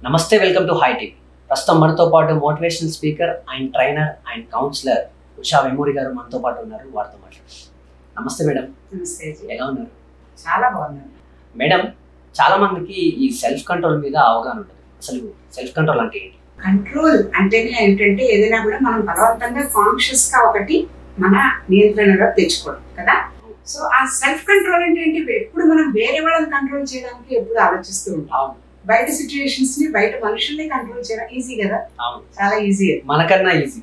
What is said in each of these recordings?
నమస్తే, welcome to high TV. ప్రస్తుతం మనతో పాటు motivational speaker and trainer and councillor Usha Vemuri గారు మనతో పాటు ఉన్నారు. వారితో మాట్లాడారు. నమస్తే మేడం. నమస్తే. ఎలా ఉన్నారు? చాలా బాగున్నాను మేడం. చాలా మందికి ఈ సెల్ఫ్ కంట్రోల్ మీద అవగాహన ఉంటుంది. అసలు సెల్ఫ్ కంట్రోల్ అంటే ఏంటి? కంట్రోల్ అంటేనే ఏంటంటే ఏదైనా కూడా మనం బలవంతంగా కాన్షియస్ గా ఒకటి మన నియంత్రణలో తెచ్చుకోవడం కదా. సో ఆ సెల్ఫ్ కంట్రోల్ అంటే ఏంటి? ఎప్పుడు మనం వేరే వాళ్ళని కంట్రోల్ చేయడానికి ఎప్పుడు ఆలోచిస్తూ ఉంటాం. బయట సిచ్యువేషన్స్ ని, బయట మనుషుల్ని కంట్రోల్ చేయడం ఈజీ కదా, చాలా ఈజీ. మనకన్నా ఈజీ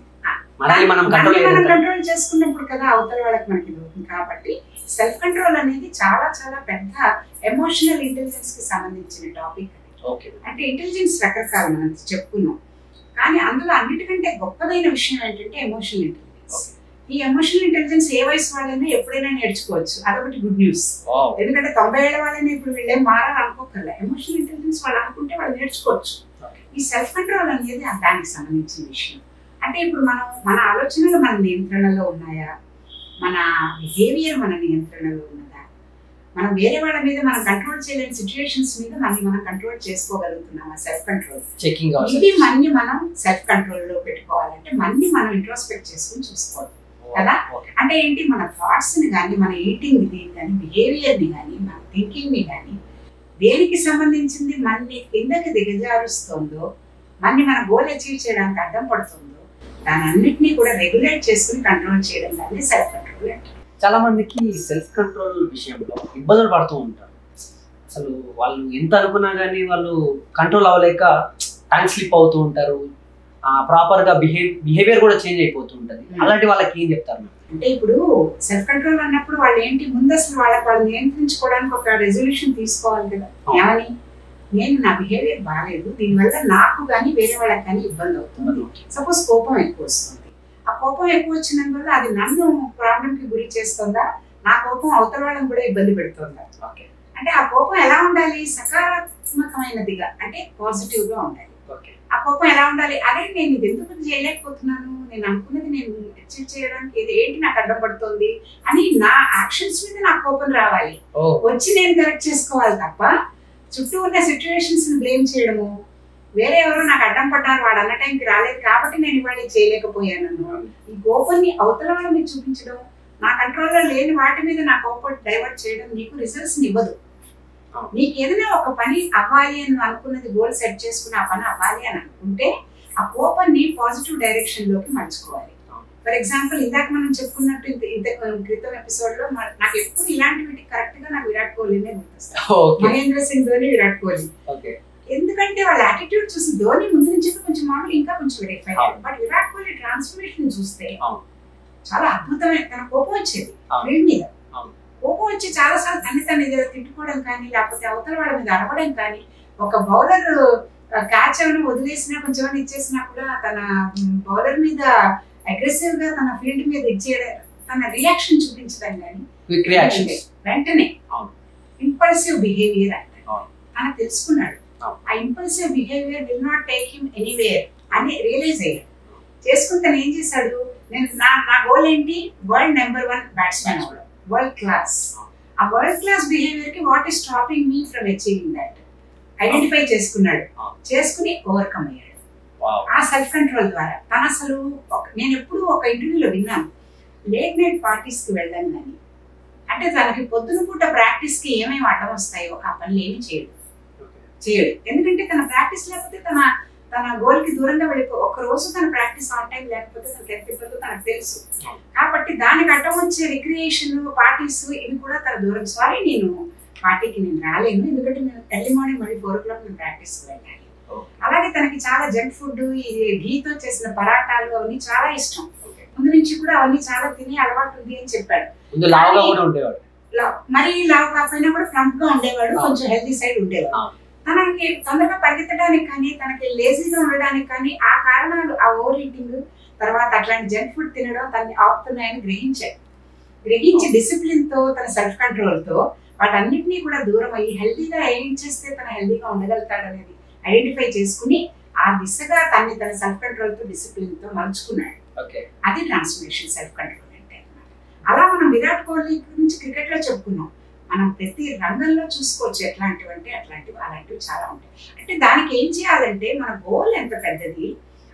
మనం కంట్రోల్ చేసుకున్నప్పుడు కదా అవతల వాళ్ళకి మనకి దొరుకుతుంది. కాబట్టి సెల్ఫ్ కంట్రోల్ అనేది చాలా చాలా పెద్ద ఎమోషనల్ ఇంటెలిజెన్స్ కి సంబంధించిన టాపిక్. అంటే ఇంటెలిజెన్స్ రకరకాలు మనం చెప్పుకున్నాం, కానీ అందులో అన్నిటికంటే గొప్పదైన విషయం ఏంటంటే ఎమోషనల్ ఇంటెలిజెన్స్. ఈ ఎమోషనల్ ఇంటెలిజెన్స్ ఏ వయసు వాళ్ళైనా ఎప్పుడైనా నేర్చుకోవచ్చు. అదొకటి గుడ్ న్యూస్. ఎందుకంటే 90 ఏళ్ల వాళ్ళని ఇప్పుడు వీళ్ళేం మారాలని అనుకోకర్లే. ఎమోషనల్ ఇంటెలిజెన్స్ వాళ్ళు అనుకుంటే వాళ్ళు నేర్చుకోవచ్చు. ఈ సెల్ఫ్ కంట్రోల్ అనేది దానికి సంబంధించిన విషయం. అంటే ఇప్పుడు మన ఆలోచనలు మన నియంత్రణలో ఉన్నాయా, మన బిహేవియర్ మన నియంత్రణలో ఉన్నదా, మనం వేరే వాళ్ళ మీద మనం కంట్రోల్ చేయలేని సిచ్యువేషన్స్ మీద మనం కంట్రోల్ చేసుకోగలుగుతున్నామా? Self control checking. ఇది మన్ని మనం సెల్ఫ్ కంట్రోల్ లో పెట్టుకోవాలంటే మన్ని మనం ఇంట్రోస్పెక్ట్ చేసుకుని చూసుకోవాలి కదా. అంటే ఏంటి, మన థాట్స్ ని కానీ, మన ఈటింగ్ ని కానీ, బిహేవియర్ ని కానీ, మన థింకింగ్ ని కానీ, దేనికి సంబంధించింది మన్ని కిందకి దిగజారుస్తుందో, మన్ని మన గోల్ అచీవ్ చేయడానికి అడ్డం పడుతుందో, దాని అన్నిటినీ కూడా రెగ్యులేట్ చేసుకుని కంట్రోల్ చేయడం కానీ సెల్ఫ్ కంట్రోల్ అంటే. చాలా మందికి సెల్ఫ్ కంట్రోల్ విషయంలో ఇబ్బందులు పడుతూ ఉంటారు. అసలు వాళ్ళు ఎంత అనుకున్నా కానీ వాళ్ళు కంట్రోల్ అవ్వలేక టైం స్లిప్ అవుతూ ఉంటారు. ప్రాపర్ గా బిహేవియర్ కూడా చేంజ్ అయిపోతూ ఉంటది. అలాంటి వాళ్ళకి ఏం చెప్తారు? అంటే ఇప్పుడు సెల్ఫ్ కంట్రోల్ అన్నప్పుడు వాళ్ళు ఏంటి, ముందు అసలు వాళ్ళు నియంత్రించుకోవడానికి ఒక రెజల్యూషన్ తీసుకోవాలి కదా. ఏమని, నేను నా బిహేవియర్ బాగాలేదు, దీనివల్ల నాకు కానీ వేరే వాళ్ళకి కానీ ఇబ్బంది అవుతుంది. సపోజ్ కోపం ఎక్కువ వస్తుంది. ఆ కోపం ఎక్కువ వచ్చినందువల్ల అది నన్ను ప్రాబ్లం కి గురి చేస్తుందా, నా కోపం అవతల వాళ్ళని కూడా ఇబ్బంది పెడుతుందా? అంటే ఆ కోపం ఎలా ఉండాలి? సకారాత్మకమైనదిగా, అంటే పాజిటివ్ గా ఉండాలి. ఆ కోపం ఎలా ఉండాలి? అదే నేను ఇది ఎందుకు చేయలేకపోతున్నాను, నేను అనుకున్నది నేను అచీవ్ చేయడానికి ఏంటి నాకు అడ్డం పడుతుంది అని నా యాక్షన్స్ మీద నా కోపం రావాలి. వచ్చి నేను కరెక్ట్ చేసుకోవాలి తప్ప చుట్టూ ఉన్న సిచ్యువేషన్స్ ని బ్లేమ్ చేయడము, వేరే ఎవరో నాకు అడ్డం పడ్డారు, వాడు అన్న టైంకి రాలేదు కాబట్టి నేను ఇవాళ చేయలేకపోయాను, ఈ కోపాన్ని అవతల వాళ్ళ మీద చూపించడం, నా కంట్రోల్లో లేని వాటి మీద నా కోపం డైవర్ట్ చేయడం నీకు రిజల్ట్స్ ఇవ్వదు. నీకు ఏదైనా ఒక పని అవ్వాలి అని అనుకున్నది, గోల్ సెట్ చేసుకుని ఆ పని అవ్వాలి అని అనుకుంటే ఆ కోపాన్ని పాజిటివ్ డైరెక్షన్ లోకి మర్చుకోవాలి. ఫర్ ఎగ్జాంపుల్ ఇందాక మనం చెప్పుకున్నట్టు ఇంత క్రితం ఎపిసోడ్ లో నాకు ఎప్పుడు ఇలాంటి వీటికి కరెక్ట్ గా నాకు విరాట్ కోహ్లీనే గుర్తొస్తాను. మహేంద్ర సింగ్ ధోని, విరాట్ కోహ్లీ. ఎందుకంటే వాళ్ళ యాటిట్యూడ్ చూసి ధోని ముందు నుంచి కొంచెం మామూలు ఇంకా కొంచెం వెరిఫై అయ్యారు. బట్ విరాట్ కోహ్లీ ట్రాన్స్ఫర్మేషన్ చూస్తే చాలా అద్భుతమైన, తన కోపం వచ్చేది ఫీల్డ్ మీద. కోపం వచ్చి చాలాసార్లు తను తిట్టుకోవడం కానీ, లేకపోతే అవతల వాళ్ళ మీద అరవడం కానీ, ఒక బౌలర్ క్యాచ్ ఏమైనా వదిలేసినా కొంచెం ఏమైనా ఇచ్చేసినా కూడా తన బౌలర్ మీద అగ్రెసివ్ గా తన ఫీల్డ్ మీద ఇచ్చేయడం, తన రియాక్షన్ చూపించడం కానీ, వెంటనే ఇంపల్సివ్ బిహేవియర్ అంటే తను తెలుసుకున్నాడు. ఆ impulsive behaviour will not take him anywhere అని రియలైజ్ అయ్యాడు. చేసుకుని తను ఏం చేశాడు, నేను నా గోల్ ఏంటి, వరల్డ్ నెంబర్ 1 బ్యాట్స్మెన్ అవ్వడం, వరల్డ్ క్లాస్. ఆ వరల్డ్ క్లాస్ బిహేవియర్ కి what is stopping me from achieving that identify చేసుకున్నాడు. చేసుకుని ఓవర్కమ్ అయ్యాడు ఆ సెల్ఫ్ కంట్రోల్ ద్వారా. తను అసలు నేను ఎప్పుడు ఒక ఇంటర్వ్యూలో విన్నాను, లేట్ నైట్ పార్టీస్ కి వెళ్ళడం కానీ, అంటే తనకి పొద్దున పూట ప్రాక్టీస్ కి ఏమేమి అడ్డం వస్తాయో ఆ పనులు ఏమి చేయడు. ఎందుకంటే తన ప్రాక్టీస్ లేకపోతే తన గోల్ కి దూరంగా ఒక రోజు తన ప్రాక్టీస్ ఆన్ టైం లేకపోతే తనకి ఎంత ఇబ్బందో తనకు తెలుసు. కాబట్టి దానికి అడ్డం వచ్చే రిక్రియేషన్, పార్టీస్ ఇవి కూడా తన దూరం. సారీ, నేను పార్టీకి నేను రాలేను, ఎందుకంటే నేను ఎర్లీ మార్నింగ్ మళ్ళీ 4 o'clock నేను ప్రాక్టీస్ వెళ్ళాలి. అలాగే తనకి చాలా జంక్ ఫుడ్, ఈ ఘీతో చేసిన పరాటాలు అవన్నీ చాలా ఇష్టం. ముందు నుంచి కూడా అవన్నీ చాలా తినే అలవాటు ఉంది అని చెప్పాడు. మరి లావు కాకపోయినా కూడా ఫ్రంట్ గా ఉండేవాడు, కొంచెం హెల్తీ సైడ్ ఉండేవాడు. తనకి తొందరగా పరిగెత్తడానికి కానీ, తనకి లేజీగా ఉండడానికి కానీ ఆ కారణాలు, ఆ ఓవర్ ఈటింగ్, తర్వాత అట్లాంటి జంక్ ఫుడ్ తినడం తనని ఆపుతున్నాయని గ్రహించి డిసిప్లిన్ తో, తన సెల్ఫ్ కంట్రోల్ తో వాటన్నిటినీ కూడా దూరం అయ్యి హెల్తీగా ఏం చేస్తే తన హెల్తీగా ఉండగలుగుతాడు అనేది ఐడెంటిఫై చేసుకుని ఆ దిశగా తన సెల్ఫ్ కంట్రోల్ తో, డిసిప్లిన్ తో మలుచుకున్నాడు. అది ట్రాన్స్ఫర్మేషన్ సెల్ఫ్ కంట్రోల్ అంటే. అలా మనం విరాట్ కోహ్లీ గురించి క్రికెట్ లో చెప్పుకున్నాం. మనం ప్రతి రంగంలో చూసుకోవచ్చు. ఎట్లాంటివి అంటే అలాంటివి చాలా ఉంటాయి. అంటే దానికి ఏం చేయాలంటే మన గోల్ ఎంత పెద్దది,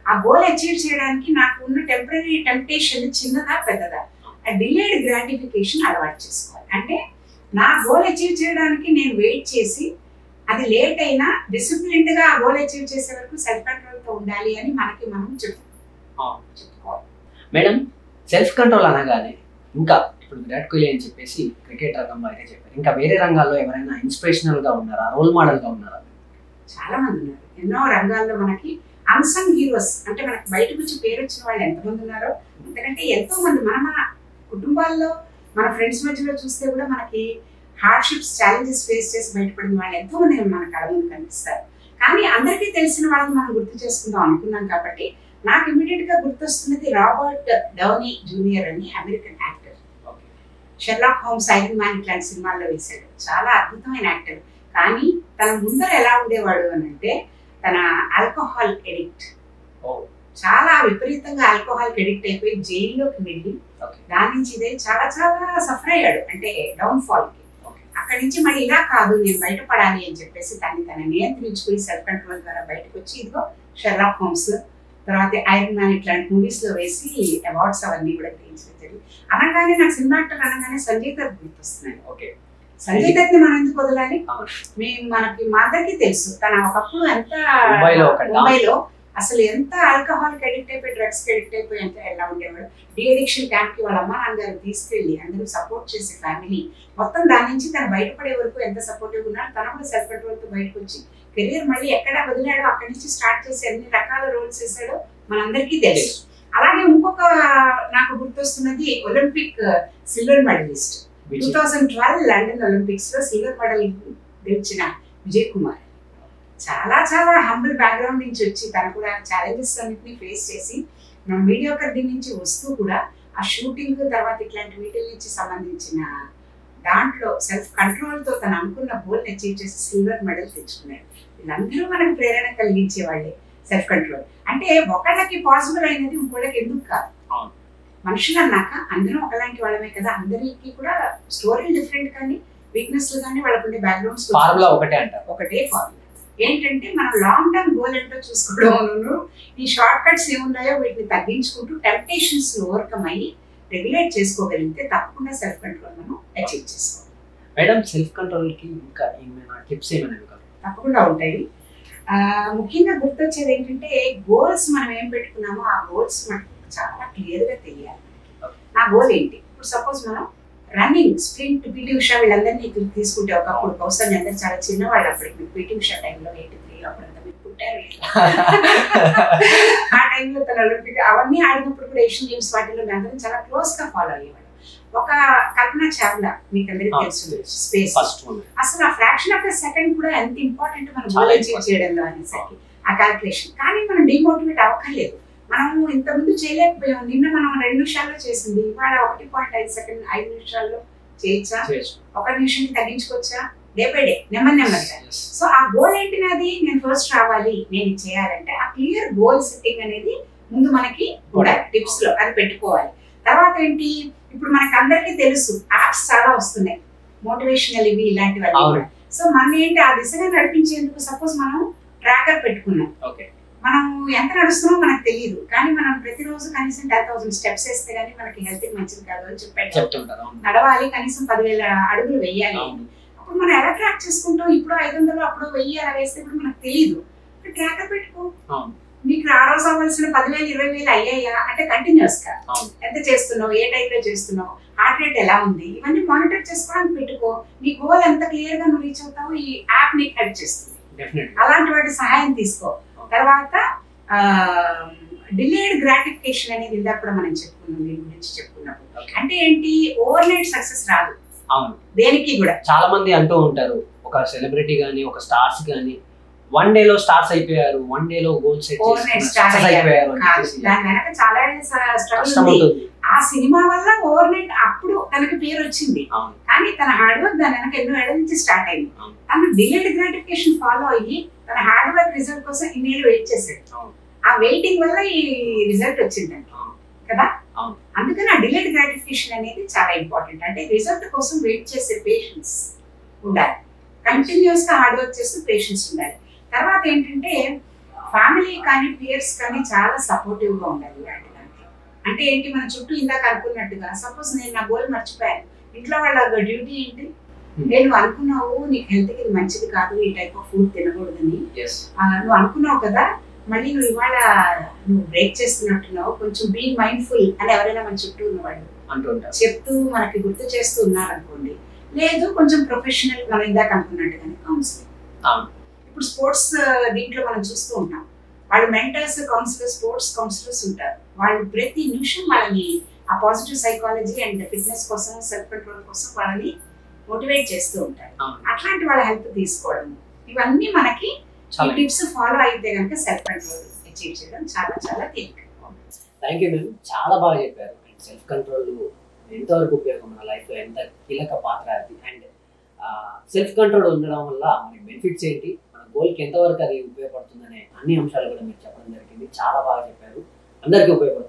ఆ గోల్ అచీవ్ చేయడానికి నాకు ఉన్న టెంపరీ టెంప్టేషన్ చిన్నదా పెద్దదా, ఆ డిలేడ్ గ్రాటిఫికేషన్ అలవాటు చేసుకోవాలి. అంటే నా గోల్ అచీవ్ చేయడానికి నేను వెయిట్ చేసి అది లేట్ అయినా డిసిప్లిన్డ్ గా ఆ గోల్ అచీవ్ చేసే వరకు సెల్ఫ్ కంట్రోల్ తో ఉండాలి అని మనకి మనం చెప్పుకోవాలి. మేడం, సెల్ఫ్ కంట్రోల్ అనగానే ఇంకా ఇప్పుడు విరాట్ కోహ్లీ అని చెప్పేసి క్రికెట్ రంగంలో అయితే చెప్పారు, ఇంకా వేరే రంగాల్లో ఎవరైనా ఇన్స్పిరేషనల్ గా ఉన్నారా, రోల్ మోడల్ గా ఉన్నారా? చాలా మంది ఉన్నారు. ఎన్నో రంగాల్లో మనకి అన్సంగ్ హీరోస్ అంటే మనకి బయటకు వచ్చి పేరు వచ్చిన వాళ్ళు ఎంతమంది ఉన్నారో, ఎందుకంటే ఎంతో మంది మన కుటుంబాల్లో మన ఫ్రెండ్స్ మధ్యలో చూస్తే కూడా మనకి హార్డ్షిప్స్ ఛాలెంజెస్ ఫేస్ చేసి బయటపడిన వాళ్ళు ఎంతో మంది మన కళ ముందు కనిపిస్తారు. కానీ అందరికీ తెలిసిన వాళ్ళని మనం గుర్తు చేసుకుందాం అనుకున్నాం కాబట్టి నాకు ఇమీడియట్ గా గుర్తొస్తున్నది రాబర్ట్ డౌనీ జూనియర్ అని American actor. Sherlock Holmes, iron man ఇట్లాంటి సినిమాల్లో వేశాడు. చాలా అద్భుతమైన యాక్టర్. కానీ తన ముందర ఎలా ఉండేవాడు అని అంటే తన ఆల్కహాల్ ఎడిక్ట్, చాలా విపరీతంగా ఆల్కహాల్ ఎడిక్ట్ అయిపోయి జైల్లోకి వెళ్ళి దాని నుంచి ఇదే చాలా చాలా సఫర్ అయ్యాడు, అంటే డౌన్ ఫాల్ కి. అక్కడి నుంచి మరి ఇలా కాదు నేను బయటపడాలి అని చెప్పేసి తన నియంత్రించుకుని సెల్ఫ్ కంట్రోల్ ద్వారా బయటకు వచ్చి ఇదిగో షెర్లాక్ హోమ్స్, తర్వాత ఐరన్ మ్యాన్ ఇట్లాంటి మూవీస్ లో వేసి అవార్డ్స్ అవన్నీ కూడా గ్రహించడం జరిగింది. అనగానే నాకు సినిమా యాక్టర్ అనగానే సంజయ్ దత్ గుర్తొస్తున్నాయి. సంజయ్ దత్ ని మనం ఎందుకు వదలాలి? మనకి మా అందరికీ తెలుసు తన ఒకప్పుడు ఎంత ముంబైలో అసలు ఎంత ఆల్కహాల్ కి అడిక్ట్ అయిపోయి, డ్రగ్స్ కి అడిక్ట్ అయిపోయి ఎంత ఎలా ఉండేవాడు. డి అడిక్షన్ క్యాంప్ కి వాళ్ళ అమ్మ నాన్నగారు తీసుకెళ్లి అందరూ సపోర్ట్ చేసే ఫ్యామిలీ మొత్తం దాని నుంచి తను బయటపడే వరకు ఎంత సపోర్టివ్ ఉన్నాడు. తన కూడా సెల్ఫ్ కంట్రోల్ తో బయటకు వచ్చి కెరీర్ మళ్ళీ ఎక్కడ వదిలాడో అక్కడి నుంచి స్టార్ట్ చేసి ఎన్ని రకాల రోల్స్ చేశాడో మనందరికీ తెలుసు. అలాగే ఇంకొక నాకు గుర్తొస్తున్నది Olympic silver medallist 2012 London Olympics లో సిల్వర్ మెడల్ గెలిచిన విజయ్ కుమార్. చాలా చాలా హంబుల్ బ్యాక్గ్రౌండ్ నుంచి వచ్చి తను కూడా ఛాలెంజెస్ అన్నింటినీ ఫేస్ చేసి మీడియాకర్ దీని నుంచి వస్తూ కూడా ఆ షూటింగ్ తర్వాత ఇట్లాంటి వీటిల నుంచి సంబంధించిన దాంట్లో సెల్ఫ్ కంట్రోల్ తో తను అనుకున్న గోల్ అచీవ్ చేసి సిల్వర్ మెడల్ తెచ్చుకున్నాడు. వీళ్ళందరూ మనకు ప్రేరణ కలిగించే వాళ్ళే. సెల్ఫ్ కంట్రోల్ అంటే ఒకళ్ళకి పాసిబుల్ అయినది ఇంకోళ్ళకి ఎందుకు కాదు. మనుషులు అన్నాక అందరం ఒకలాంటి వాళ్ళమే కదా, అందరికి కూడా స్టోరీలు డిఫరెంట్ కానీ వీక్నెస్లు కానీ వాళ్ళకుండే బ్యాక్గ్రౌండ్స్ ఒకటే ఫార్ములా. ఏంటంటే మనం లాంగ్ టర్మ్ గోల్ ఏంటో చూసుకోవడం, ఈ షార్ట్ కట్స్ ఏమున్నాయో వీటిని తగ్గించుకుంటూ టెంప్టేషన్స్ ఓవర్కమ్ అయ్యి రెగ్యులేట్ చేసుకోగలిగితే తప్పకుండా సెల్ఫ్ కంట్రోల్ మనం అచీవ్ చేసుకోవాలి. మేడం, సెల్ఫ్ కంట్రోల్ కి ఇంకా ఏమైనా టిప్స్ ఏమైనా తప్పకుండా ఉంటాయి. ముఖ్యంగా గుర్తొచ్చేది ఏంటంటే గోల్స్ మనం ఏం పెట్టుకున్నామో ఆ గోల్స్ మనకు చాలా క్లియర్ గా తెలియాలి. నా గోల్ ఏంటి? ఇప్పుడు సపోజ్ మనం రన్నింగ్ స్ప్రింట్, పీటీ ఉషా వీళ్ళందరినీ తీసుకుంటే ఒకప్పుడు బహుశా అందరూ చాలా చిన్నవాళ్ళు అప్పటికి పీటీ ఉషా టైంలో 83 అప్పుడంతా మీరు పుట్టారు. ఆ టైంలో తన ఒలింపిక్ అవన్నీ ఆడినప్పుడు కూడా ఏషియన్ గేమ్స్ వాటిలో అందరం చాలా క్లోజ్ గా ఫాలో అయ్యేవాడు. ఒక కల్పన చావ్లా మీకు అందరికీ తెలుసు, స్పేస్ అసలు ఆ ఫ్రాక్షన్ ఆఫ్ ఎ సెకండ్ కూడా ఎంత ఇంపార్టెంట్ మనం గోల్ అచీవ్ చేయడంలో అనేసరికి ఆ క్యాల్కులేషన్. కానీ మనం డిమోటివేట్ అవ్వక్కర్లేదు. మనము ఇంతకుముందు చేయలేకపోయాం. నిన్న మనం 2 నిమిషాల్లో చేసింది ఇవాళ 1.5 సెకండ్ 5 నిమిషాల్లో చేయొచ్చా, 1 నిమిషం తగ్గించుకోవచ్చా, డే బై డే నెమ్మదిగా. సో ఆ గోల్ ఏంటి నాది? నేను ఫస్ట్ రావాలి, నేను చేయాలంటే ఆ క్లియర్ గోల్ సెట్టింగ్ అనేది ముందు మనకి కూడా టిప్స్ లో అది పెట్టుకోవాలి. తర్వాత ఏంటి, ఇప్పుడు మనకు అందరికీ తెలుసు యాప్స్ చాలా వస్తున్నాయి మోటివేషనల్ ఇవి ఇలాంటివన్నీ. సో మనం ఏంటి ఆ దిశగా నడిపించేందుకు సపోజ్ మనం ట్రాకర్ పెట్టుకున్నాం, మనం ఎంత నడుస్తున్నామో మనకు తెలియదు, కానీ మనం ప్రతిరోజు కనీసం 10,000 స్టెప్స్ వేస్తే గానీ మనకి హెల్త్ మంచిది కాదు అని చెప్పాడు. నడవాలి, కనీసం 10,000 అడుగులు వేయాలి. అప్పుడు మనం ఎలా ట్రాక్ చేసుకుంటాం? ఇప్పుడు 500 అప్పుడు 1000 అలా వేస్తే ఇప్పుడు మనకు తెలియదు. ట్రాకర్ పెట్టుకో. నీకు ఆ రోజు అవ్వాల్సిన 10,000 20,000 అయ్యాయా అంటే కంటిన్యూస్ గా ఎంత చేస్తున్నావు, ఏ టైంలో చేస్తున్నావు, హార్ట్ రేట్ ఎలా ఉంది, ఇవన్నీ మానిటర్ చేసుకోవడానికి పెట్టుకో. నీ గోల్ ఎంత క్లియర్ గా నువ్వు రీచ్ అవుతావు ఈ యాప్ నీకు హెల్ప్ చేస్తుంది. అలాంటి వాటి సహాయం తీసుకో. తర్వాత డిలేడ్ గ్రాటిఫికేషన్ అనేది ఇందాక కూడా మనం చెప్పుకున్నాం, దీని గురించి చెప్పుకున్నప్పుడు. అంటే ఏంటి, ఓవర్ నైట్ సక్సెస్ రాదు. అవును, దేనికి కూడా చాలా మంది అంటూ ఉంటారు, ఒక సెలబ్రిటీ గానీ ఒక స్టార్స్ గానీ 1 day లో స్టార్స్ అయిపోయారు, 1 day లో గోల్ సెట్ అయిపోయారు. దాని వెనక చాలా స్ట్రగుల్ ఉంది. ఆ సినిమా వల్ల ఓవర్ నైట్ అప్పుడు తనకి పేరు వచ్చింది, కానీ తన హార్డ్ వర్క్ దాని వెనక ఎన్నో ఏళ్ళ నుంచి స్టార్ట్ అయింది. తను డిలేడ్ గ్రాటిఫికేషన్ ఫాలో అయ్యి తన హార్డ్ వర్క్ రిజల్ట్ కోసం ఇన్నేళ్ళు వెయిట్ చేశాడు. ఆ వెయిటింగ్ వల్ల ఈ రిజల్ట్ వచ్చిందండి కదా. అందుకని ఆ డిలేడ్ గ్రాటిఫికేషన్ అనేది చాలా ఇంపార్టెంట్. అంటే రిజల్ట్ కోసం వెయిట్ చేసే పేషెన్స్ ఉండాలి, కంటిన్యూస్ గా హార్డ్ వర్క్ చేస్తూ పేషెన్స్ ఉండాలి. తర్వాత ఏంటంటే ఫ్యామిలీ కానీ పియర్స్ కానీ చాలా సపోర్టివ్ గా ఉండాలి ఇలాంటి దాంట్లో. అంటే ఏంటి, మన చుట్టూ ఇందాక అనుకున్నట్టుగా సపోజ్ నేను నా గోల్ మర్చిపోయాను, ఇంట్లో వాళ్ళ డ్యూటీ ఏంటి, నేను అనుకున్నావు నీకు హెల్త్ కి మంచిది కాదు ఈ టైప్ ఆఫ్ ఫుడ్ తినకూడదని, నువ్వు అనుకున్నావు కదా, మళ్ళీ నువ్వు ఇవాళ నువ్వు బ్రేక్ చేస్తున్నట్టున్నావు, కొంచెం బీ మైండ్ఫుల్ అని ఎవరైనా మన చుట్టూ ఉన్నవాళ్ళు చెప్తూ మనకి గుర్తు చేస్తూ ఉన్నారనుకోండి. లేదు కొంచెం ప్రొఫెషనల్, మనం ఇందాక అనుకున్నట్టుగానే కౌన్సిలింగ్. ఇప్పుడు స్పోర్ట్స్ దీంట్లో మనం చూస్తూ ఉంటాం, వాళ్ళు మెంటర్స్, కౌన్సిలర్స్, స్పోర్ట్స్ కౌన్సిలర్స్ ఉంటారు. వాళ్ళు ప్రతి నిమిషం వాళ్ళని ఆ పాజిటివ్ సైకాలజీ అండ్ ఫిట్నెస్ కోసం, సెల్ఫ్ కంట్రోల్ కోసం వాళ్ళని మోటివేట్ చేస్తూ ఉంటారు. అట్లాంటి వాళ్ళ హెల్ప్ తీసుకోవడం, ఇవన్నీ మనకి టిప్స్ ఫాలో అయితే కనుక సెల్ఫ్ కంట్రోల్ అచీవ్ చేయడం చాలా చాలా తేలిక. థ్యాంక్ యూ మ్యామ్, చాలా బాగా చెప్పారు. అండ్ సెల్ఫ్ కంట్రోల్ ఎంతవరకు ఉపయోగం, మన లైఫ్లో ఎంత కీలక పాత్ర అది, అండ్ సెల్ఫ్ కంట్రోల్ ఉండడం వల్ల మనకి బెనిఫిట్స్ ఏంటి, మన గోల్కి ఎంతవరకు అది ఉపయోగపడుతుందనే అన్ని అంశాలు కూడా మీరు చెప్పడం జరిగింది. చాలా బాగా చెప్పారు, అందరికీ ఉపయోగపడుతుంది.